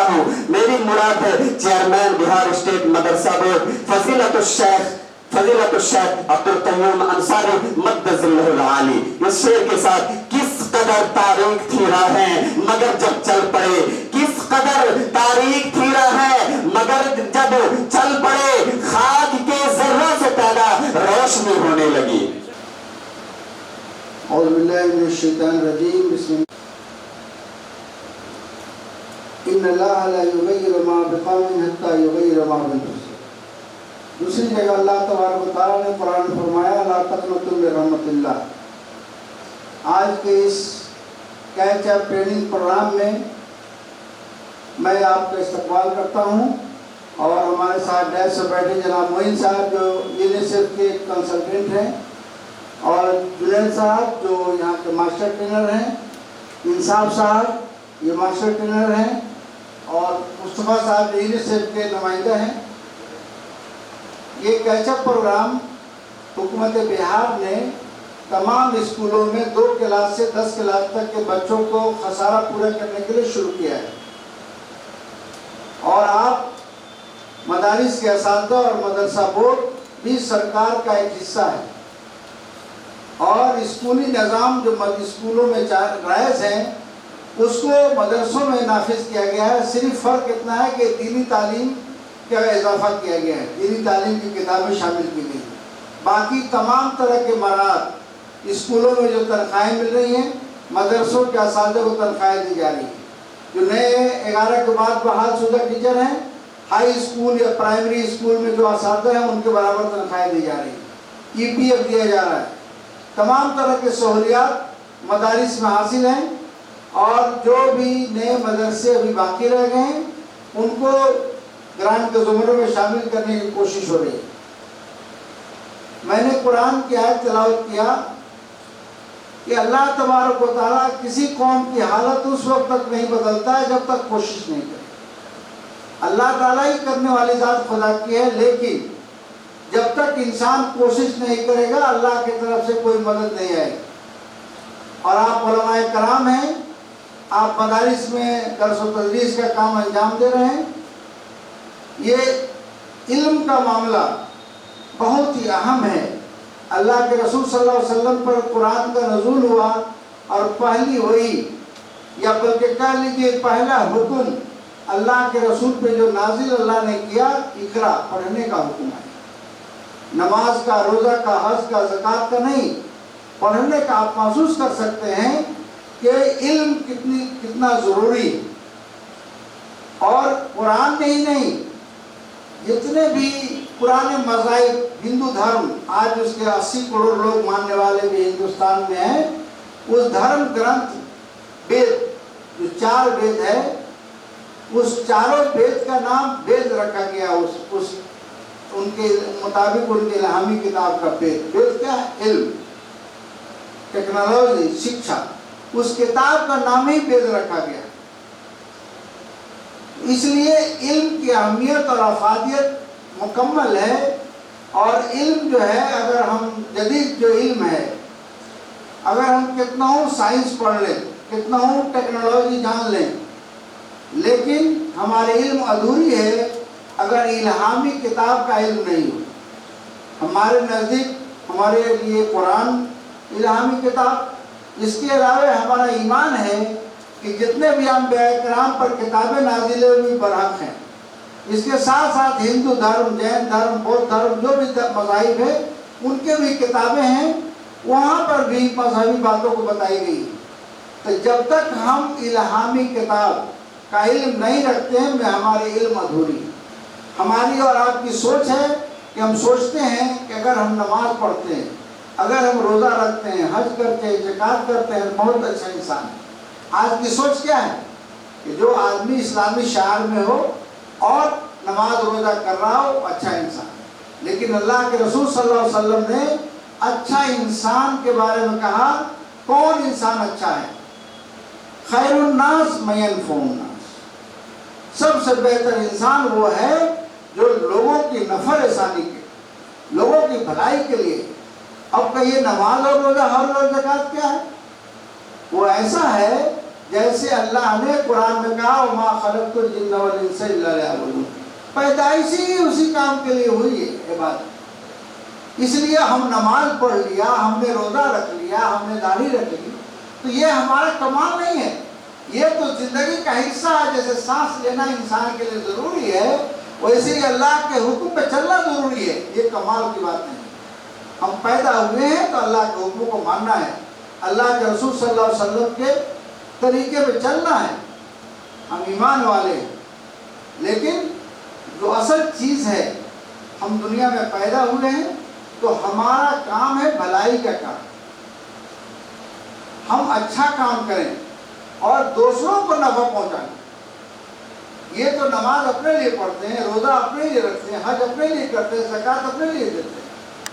ہوں. میری مراد ہے چیئرمین بہار اسٹیٹ مدرسہ بورڈ فضیلت الشیخ عبدالقیوم انصاری مد ظلہ العالی. اس شعر کے ساتھ کس قدر تاریخ تھی راہیں مگر جب چل پڑے، کس قدر تاریخ تھی راہیں مگر جب چل پڑے، خاک کے ذرہ سے پیدا روشنی ہونے لگی. اعوذ باللہ من الشیطان الرجیم. بسم اللہ. ان اللہ لا یغیر ما بقوم حتی یغیر ما بانفسہم. دوسری جگہ اللہ تبارک و تعالیٰ نے قرآن میں فرمایا لا تقنطوا من رحمت اللہ. آج کے اس کیچ اپ ٹریننگ پروگرام میں میں آپ کا استقبال کرتا ہوں اور ہمارے ساتھ ڈیسک سے بیٹھے جناب معین صاحب جو یونیسیف کے کنسلٹنٹ ہیں، اور جنید صاحب جو یہاں کے ماسٹر ٹرینر ہیں، انصاف صاحب یہ ماسٹر ٹرینر ہیں، اور مصطفیٰ صاحب جو یونیسیف کے نمائندہ ہیں. یہ کیچ اپ پروگرام حکومت بہار نے تمام اسکولوں میں 2 کلاس سے 10 کلاس تک کے بچوں کو خسارہ پورا کرنے کے لیے شروع کیا ہے. اور آپ مدارس کے اساتذہ اور مدرسہ بورڈ بھی سرکار کا ایک حصہ ہے، اور اسکولی نظام جو اسکولوں میں رائج ہیں اس کو مدرسوں میں نافذ کیا گیا ہے. صرف فرق اتنا ہے کہ دینی تعلیم کا اضافہ کیا گیا ہے، دینی تعلیم کی کتابیں شامل کی گئی. باقی تمام طرح کے مواد اسکولوں میں جو تنخواہیں مل رہی ہیں، مدرسوں کے اساتذہ کو تنخواہیں دی جا رہی ہیں. جو نئے 11 کے بعد بحال شدہ ٹیچر ہیں، ہائی اسکول یا پرائمری اسکول میں جو اساتذہ ہیں ان کے برابر تنخواہیں دی جا رہی ہیں. EPF دیا جا رہا ہے. تمام طرح کے سہولیات مدارس میں حاصل ہیں، اور جو بھی نئے مدرسے ابھی باقی رہ گئے ہیں ان کو گرانٹ کے زمروں میں شامل کرنے کی کوشش ہو رہی ہے. میں نے قرآن کی آیت تلاوت کیا کہ اللہ تبارک و تعالیٰ کسی قوم کی حالت اس وقت تک نہیں بدلتا ہے جب تک کوشش نہیں کرے. اللہ تعالیٰ ہی کرنے والی ذات خدا کی ہے، لیکن جب تک انسان کوشش نہیں کرے گا اللہ کی طرف سے کوئی مدد نہیں آئے گی. اور آپ علماء کرام ہیں، آپ مدارس میں درس و تدریس کا کام انجام دے رہے ہیں. یہ علم کا معاملہ بہت ہی اہم ہے. اللہ کے رسول صلی اللہ علیہ وسلم پر قرآن کا نزول ہوا، اور پہلی وحی یا بلکہ کہہ لیجیے پہلا حکم اللہ کے رسول پہ جو نازل اللہ نے کیا، اقرا پڑھنے کا حکم ہے. نماز کا، روزہ کا، حج کا، زکوٰۃ کا نہیں، پڑھنے کا. آپ محسوس کر سکتے ہیں کہ علم کتنا ضروری ہے. اور قرآن میں ہی نہیں، جتنے بھی پرانے مذاہب ہندو دھرم، آج اس کے 80 کروڑ لوگ ماننے والے بھی ہندوستان میں ہیں، اس دھرم گرنتھ وید جو 4 وید ہے، اس چاروں وید کا نام وید رکھا گیا. اس ان کے مطابق ان کے الہامی کتاب کا وید. وید کیا ہے؟ علم، ٹیکنالوجی، شکشا. اس کتاب کا نام ہی وید رکھا گیا. اس لیے علم کی اہمیت اور افادیت مکمل ہے. اور علم جو ہے، اگر ہم جدید جو علم ہے، اگر ہم کتنا ہوں سائنس پڑھ لیں، کتنا ہوں ٹیکنالوجی جان لیں، لیکن ہمارے علم ادھوری ہے اگر الہامی کتاب کا علم نہیں ہو. ہمارے نزدیک ہمارے لیے قرآن الہامی کتاب. اس کے علاوہ ہمارا ایمان ہے کہ جتنے بھی انبیاء کرام پر کتابیں نازل ہوئی برحق ہیں. اس کے ساتھ ساتھ ہندو دھرم، جین دھرم، بودھ دھرم، جو بھی مذاہب ہیں ان کے بھی کتابیں ہیں، وہاں پر بھی مذہبی باتوں کو بتائی گئی. تو جب تک ہم الہامی کتاب کا علم نہیں رکھتے ہیں ہماری علم ادھوری. ہماری اور آپ کی سوچ ہے کہ ہم سوچتے ہیں کہ اگر ہم نماز پڑھتے ہیں، اگر ہم روزہ رکھتے ہیں، حج کرتے ہیں، زکوٰۃ کرتے ہیں، بہت اچھا انسان ہے. آج کی سوچ کیا ہے کہ جو آدمی اسلامی شعار میں ہو اور نماز روزہ کر رہا ہو، اچھا انسان. لیکن اللہ کے رسول صلی اللہ علیہ وسلم نے اچھا انسان کے بارے میں کہا. کون انسان اچھا ہے؟ خیر الناس من ينفع الناس. سب سے بہتر انسان وہ ہے جو لوگوں کی نفع رسانی کے، لوگوں کی بھلائی کے لیے. اب کہیے نماز اور روزہ، حج اور زکوٰۃ کیا ہے؟ وہ ایسا ہے جیسے اللہ نے قرآن میں کہا وما خلقت الجن والانس الا لیعبدون، پیدائش ہی اسی کام کے لیے ہوئی ہے، عبادت۔ اس لیے ہم نماز پڑھ لیا، ہم نے روزہ رکھ لیا، ہم نے داڑھی رکھ لی، تو یہ ہمارا کمال نہیں ہے، یہ تو زندگی کا حصہ ہے۔ جیسے سانس لینا انسان کے لیے ضروری ہے، ویسے ہی اللہ کے حکم پہ چلنا ضروری ہے، یہ کمال کی بات نہیں۔ ہم پیدا ہوئے ہیں تو اللہ کے حکم کو ماننا ہے، اللہ کے رسول صلی اللہ علیہ وسلم کے طریقے پہ چلنا ہے، ہم ایمان والے ہیں۔ لیکن جو اصل چیز ہے، ہم دنیا میں پیدا ہوئے ہیں تو ہمارا کام ہے بھلائی کا کام، ہم اچھا کام کریں اور دوسروں کو نفع پہنچائیں۔ یہ تو نماز اپنے لیے پڑھتے ہیں، روزہ اپنے لیے رکھتے ہیں، حج اپنے لیے کرتے ہیں، زکوٰۃ اپنے لیے دیتے ہیں،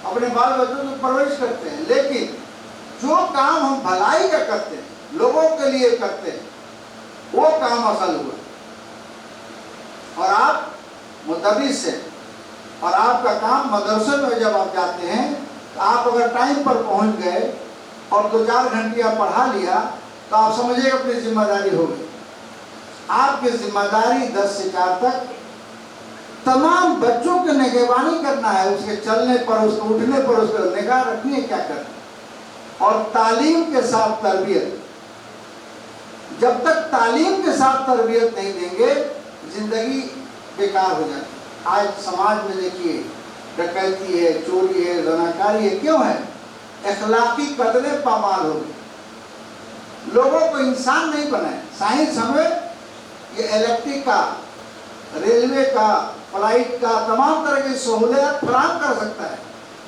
اپنے بال بچوں کی پرورش کرتے ہیں، لیکن جو کام ہم بھلائی کا کرتے ہیں، لوگوں کے لیے کرتے ہیں، وہ کام اصل ہوا۔ اور آپ مدرس ہیں اور آپ کا کام مدرسے میں جب آپ جاتے ہیں تو آپ اگر ٹائم پر پہنچ گئے اور 2-4 گھنٹے آپ پڑھا لیا تو آپ سمجھے اپنی ذمہ داری ہو گئی۔ آپ کی ذمہ داری 10 سے 4 تک تمام بچوں کی نگہبانی کرنا ہے، اس کے چلنے پر، اس کے اٹھنے پر، اس کے نگاہ رکھنی ہے کیا کرنا، اور تعلیم کے ساتھ تربیت۔ جب تک تعلیم کے ساتھ تربیت نہیں دیں گے زندگی بیکار ہو جاتی۔ آج سماج میں دیکھیے ڈکیتی ہے، چوری ہے، زناکاری ہے، کیوں ہے؟ اخلاقی قدریں پامال ہو گئی، لوگوں کو انسان نہیں بنائے۔ سائنس ہمیں یہ الیکٹرک کا، ریلوے کا، فلائٹ کا، تمام طرح کی سہولیات فراہم کر سکتا ہے،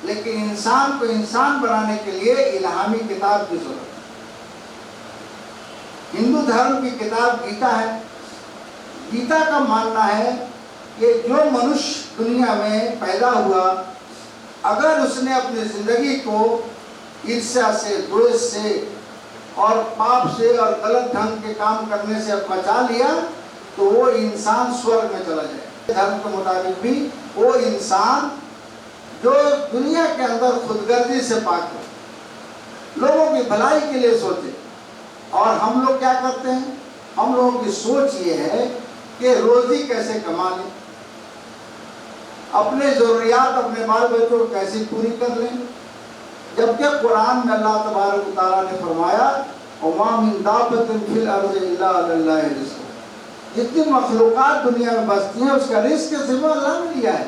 لیکن انسان کو انسان بنانے کے لیے الہامی کتاب کی ضرورت ہے۔ ہندو دھرم کی کتاب گیتا ہے۔ گیتا کا ماننا ہے کہ جو منشیہ دنیا میں پیدا ہوا، اگر اس نے اپنی زندگی کو عرصہ سے، دوش سے اور پاپ سے اور غلط ڈھنگ کے کام کرنے سے بچا لیا تو وہ انسان سورگ میں چلا جائے۔ دھرم کے مطابق بھی وہ انسان جو دنیا کے اندر خود غرضی سے پاک ہو، لوگوں کی بھلائی کے لیے سوچے۔ اور ہم لوگ کیا کرتے ہیں؟ ہم لوگوں کی سوچ یہ ہے کہ روزی کیسے کما لیں، اپنے ضروریات اپنے بال بچوں کو کیسے پوری کر لیں، جبکہ قرآن میں اللہ تبارک و تعالیٰ نے فرمایا وَمَا مِن دَابَّةٍ فِي الْأَرْضِ إِلَّا عَلَى اللَّهِ رِزْقُهَا، جتنی مخلوقات دنیا میں بستی ہیں اس کا رزق کے ذمہ اللہ نے لیا ہے۔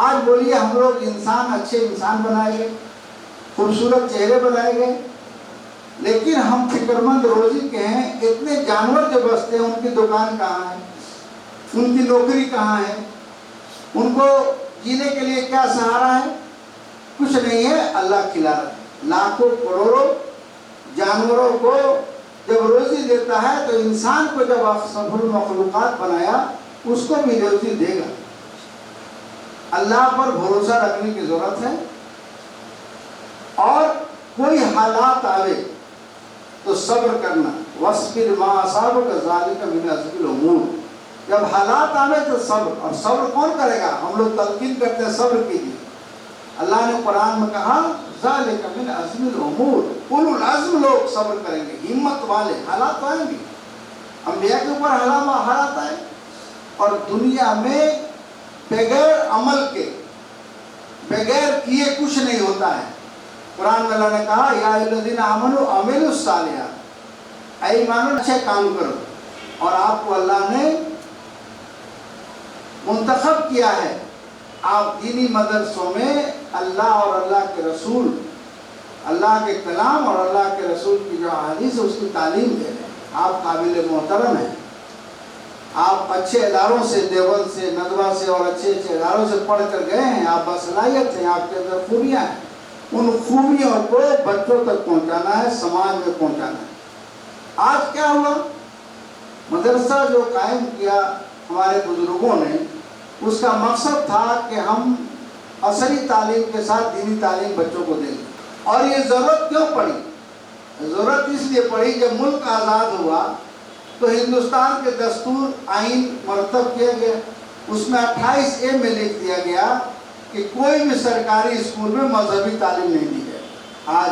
آج بولیے ہم لوگ انسان، اچھے انسان بنائے گئے، خوبصورت چہرے بنائے گئے، لیکن ہم فکر مند روزی کے ہیں۔ اتنے جانور جو بستے ہیں ان کی دکان کہاں ہے، ان کی نوکری کہاں ہے، ان کو جینے کے لیے کیا سہارا ہے؟ کچھ نہیں ہے، اللہ کھلا رہا ہے۔ لاکھوں کروڑوں جانوروں کو جب روزی دیتا ہے تو انسان کو جب اشرف المخلوقات بنایا اس کو بھی روزی دے گا۔ اللہ پر بھروسہ رکھنے کی ضرورت ہے، اور کوئی حالات آئے تو صبر کرنا، وَاصْبِرْ مَا أَصَابَكَ ذَلِكَ مِنْ عَزْمِ الْأُمُورِ۔ جب حالات آئے تو صبر، اور صبر کون کرے گا؟ ہم لوگ تلقین کرتے ہیں صبر کیجیے۔ اللہ نے قرآن میں کہا ذَلِكَ مِنْ عَزْمِ الْأُمُورِ، اولو العزم لوگ صبر کریں گے، ہمت والے۔ حالات آئیں گے، انبیاء کے اوپر حالات آئے، اور دنیا میں بغیر عمل کے، بغیر کیے کچھ نہیں ہوتا ہے۔ قرآن میں اللہ نے کہا یا الذین آمنوا عملوا الصالحات، اے ایمانو اچھے کام کرو، اور آپ کو اللہ نے منتخب کیا ہے، آپ دینی مدرسوں میں اللہ اور اللہ کے رسول، اللہ کے کلام اور اللہ کے رسول کی جو احادیث ہے اس کی تعلیم دے رہے ہیں۔ آپ قابل محترم ہیں، آپ اچھے اداروں سے، دیوبند سے، ندوہ سے اور اچھے اداروں سے پڑھ کر گئے ہیں، آپ باصلاحیت ہیں، آپ کے اندر خوبیاں ہیں۔ ان خوبیوں کو بچوں تک پہنچانا ہے، سماج میں پہنچانا ہے۔ آج کیا ہوا؟ مدرسہ جو قائم کیا ہمارے بزرگوں نے، اس کا مقصد تھا کہ ہم عصری تعلیم کے ساتھ دینی تعلیم بچوں کو دیں۔ اور یہ ضرورت کیوں پڑی؟ ضرورت اس لیے پڑی جب ملک آزاد ہوا تو ہندوستان کے دستور آئین مرتب کیا گیا، اس میں 28A میں لکھ دیا گیا کہ کوئی بھی سرکاری اسکول میں مذہبی تعلیم نہیں دی جائے۔ آج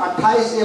28A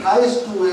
28(2)A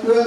12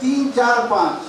3, 4, 5,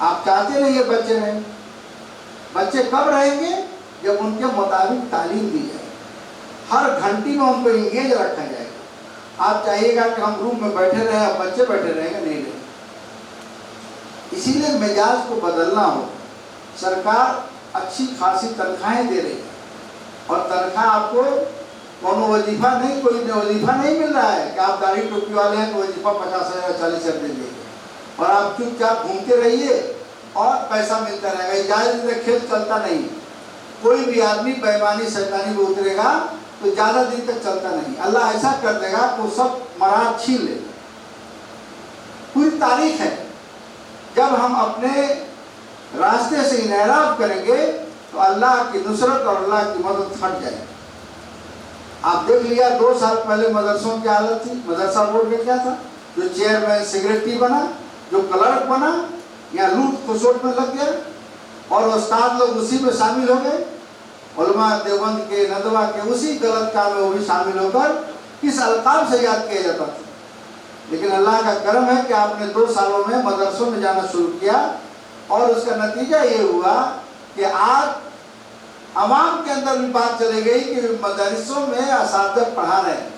آپ چاہتے نہیں یہ بچے رہیں. بچے کب رہیں گے؟ جب ان کے مطابق تعلیم دی جائے، ہر گھنٹی میں ان کو انگیج رکھا جائے گا. آپ چاہیے گا کہ ہم روم میں بیٹھے رہیں اور بچے بیٹھے رہیں گے؟ نہیں رہیں. اسی لیے مزاج کو بدلنا ہو. سرکار اچھی خاصی تنخواہیں دے رہی ہے، اور تنخواہ آپ کو کونو وظیفہ نہیں، کوئی وظیفہ نہیں مل رہا ہے کہ آپ داڑھی ٹوپی والے ہیں تو وظیفہ 50,000 40,000 دیں گے اور آپ چپ چاپ گھومتے رہیے اور پیسہ ملتا رہے گا. اجازت کھیل چلتا نہیں. کوئی بھی آدمی بےمانی شیطانی میں اترے گا تو زیادہ دن تک چلتا نہیں. اللہ ایسا کر دے گا کہ وہ سب مراد چھین لے. پوری تاریخ ہے. جب ہم اپنے راستے سے انحراف کریں گے تو اللہ کی نصرت اور اللہ کی مدد ہٹ جائے. آپ دیکھ لیا 2 سال پہلے مدرسوں کی حالت تھی. مدرسہ بورڈ میں کیا تھا؟ جو چیئرمین سیکریٹری بنا، جو کلرک بنا، یا لوٹ کھسوٹ میں لگ گیا اور استاد لوگ اسی میں شامل ہو گئے. علماء دیوبند کے، ندوہ کے اسی غلط کام میں وہ بھی شامل ہو کر کس القاب سے یاد کیا جاتا تھا. لیکن اللہ کا کرم ہے کہ آپ نے 2 سالوں میں مدرسوں میں جانا شروع کیا، اور اس کا نتیجہ یہ ہوا کہ آج عوام کے اندر بھی بات چلے گئی کہ مدرسوں میں اساتذہ پڑھا رہے ہیں.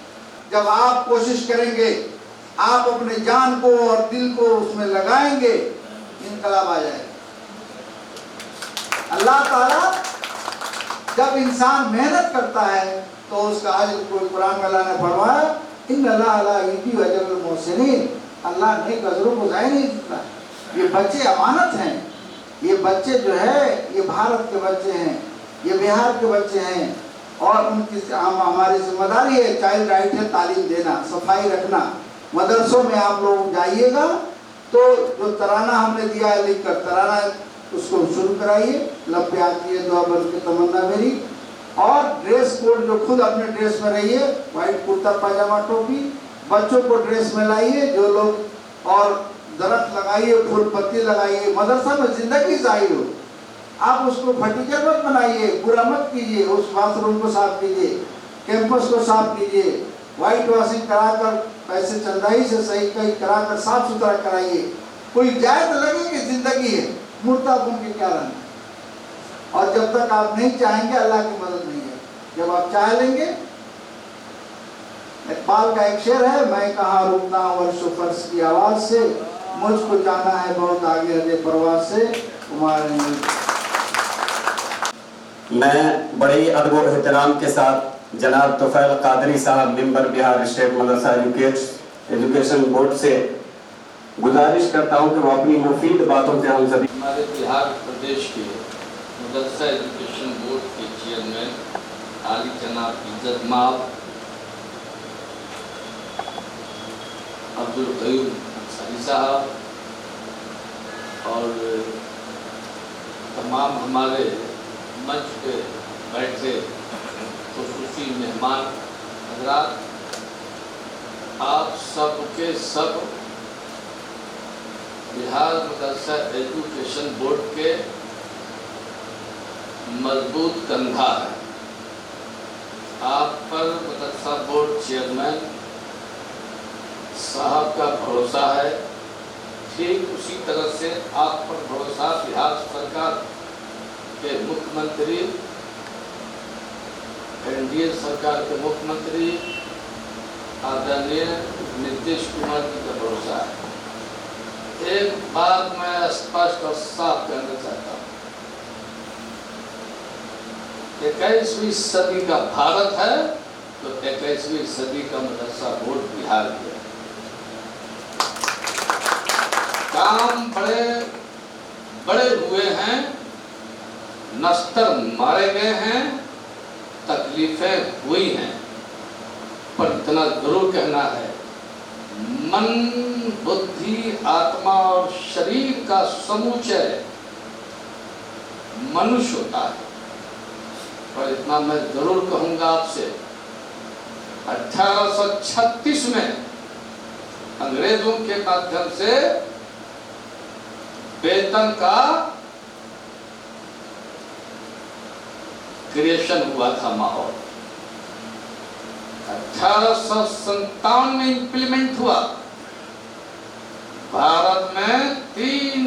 جب آپ کوشش کریں گے، آپ اپنے جان کو اور دل کو اس میں لگائیں گے، انقلاب آ جائے. اللہ تعالیٰ جب انسان محنت کرتا ہے تو اس کا اجر کوئی قرآن میں اللہ نے فرمایا ان اللہ لا یضیع اجر المحسنین. اللہ نیک اجروں کو ضائع نہیں دیتا. یہ بچے امانت ہیں. یہ بچے جو ہے یہ بھارت کے بچے ہیں، یہ بہار کے بچے ہیں، اور ان کی ہماری ذمہ داری ہے. چائلڈ رائٹ ہے تعلیم دینا، صفائی رکھنا. مدرسوں میں آپ لوگ جائیے گا تو جو ترانہ ہم نے دیا ہے لکھ کر، ترانہ اس کو شروع کرائیے. لب پہ آتی ہے دعا بن کے تمنا میری. اور ڈریس کوڈ جو خود اپنے ڈریس میں رہیے، وائٹ کرتا پاجامہ ٹوپی. بچوں کو ڈریس میں لائیے جو لوگ، اور درخت لگائیے، پھول پتی لگائیے. مدرسہ میں زندگی ظاہر ہو. آپ اس کو پھٹیچر مت بنائیے، برا مت کیجیے. اس باتھ روم کو صاف کیجیے، کیمپس کو صاف کیجیے، وائٹ واشنگ کرا کر پیسے چندائی سے صحیح کہیں کرا کر صاف ستھرا کرائیے. کوئی جائے تو لگے کہ زندگی ہے، مردہ بن کے کیا رہنا. اور جب تک آپ نہیں چاہیں گے اللہ کی مدد نہیں ہے. جب آپ چاہ لیں گے، اقبال کا ایک شعر ہے، میں کہاں رکنا ورش و فرش کی آواز سے، مجھ کو جانا ہے بہت آگے ہدے پرواز سے تمہارے. میں بڑے ہی ادب و احترام کے ساتھ جناب طفیل قادری صاحب ممبر بہار اسٹیٹ مدرسہ ایجوکیشن بورڈ سے گزارش کرتا ہوں کہ وہ اپنی مفید باتوں سے ہم سبھی. ہمارے بہار پردیش کے مدرسہ ایجوکیشن بورڈ کے چیئرمین عالی جناب عزت مآب عبدالقیوم انصاری صاحب، اور تمام ہمارے منچ پہ بیٹھے خصوصی مہمان حضرات، آپ سب کے سب بہار مدرسہ ایجوکیشن بورڈ کے مضبوط کندھا ہے. آپ پر مدرسہ بورڈ چیئرمین صاحب کا بھروسہ ہے. ٹھیک اسی طرح سے آپ پر بھروسہ بہار سرکار کے مکھ منتری، این ڈی اے سرکار کے مکھ منتری آدرنیہ نتیش کمار جی کا بھروسہ ہے. ایک بات میں اسپشٹ اور صاف کہنا چاہتا ہوں، 21ویں صدی کا بھارت ہے تو 21ویں صدی کا مدرسہ بورڈ بہار کی ہے. کام بڑے ہوئے ہیں، نستر مارے گئے ہیں، تکلیفیں ہوئی ہیں، پر اتنا ضرور کہنا ہے، من، بدھی، آتما اور شریر کا سموچے منش ہوتا ہے. پر اتنا میں ضرور کہوں گا آپ سے، 1836 میں انگریزوں کے مادھیم سے ویتن کا کریشن ہوا تھا ماحول. 1857 میں امپلیمنٹ ہوا. بھارت میں 3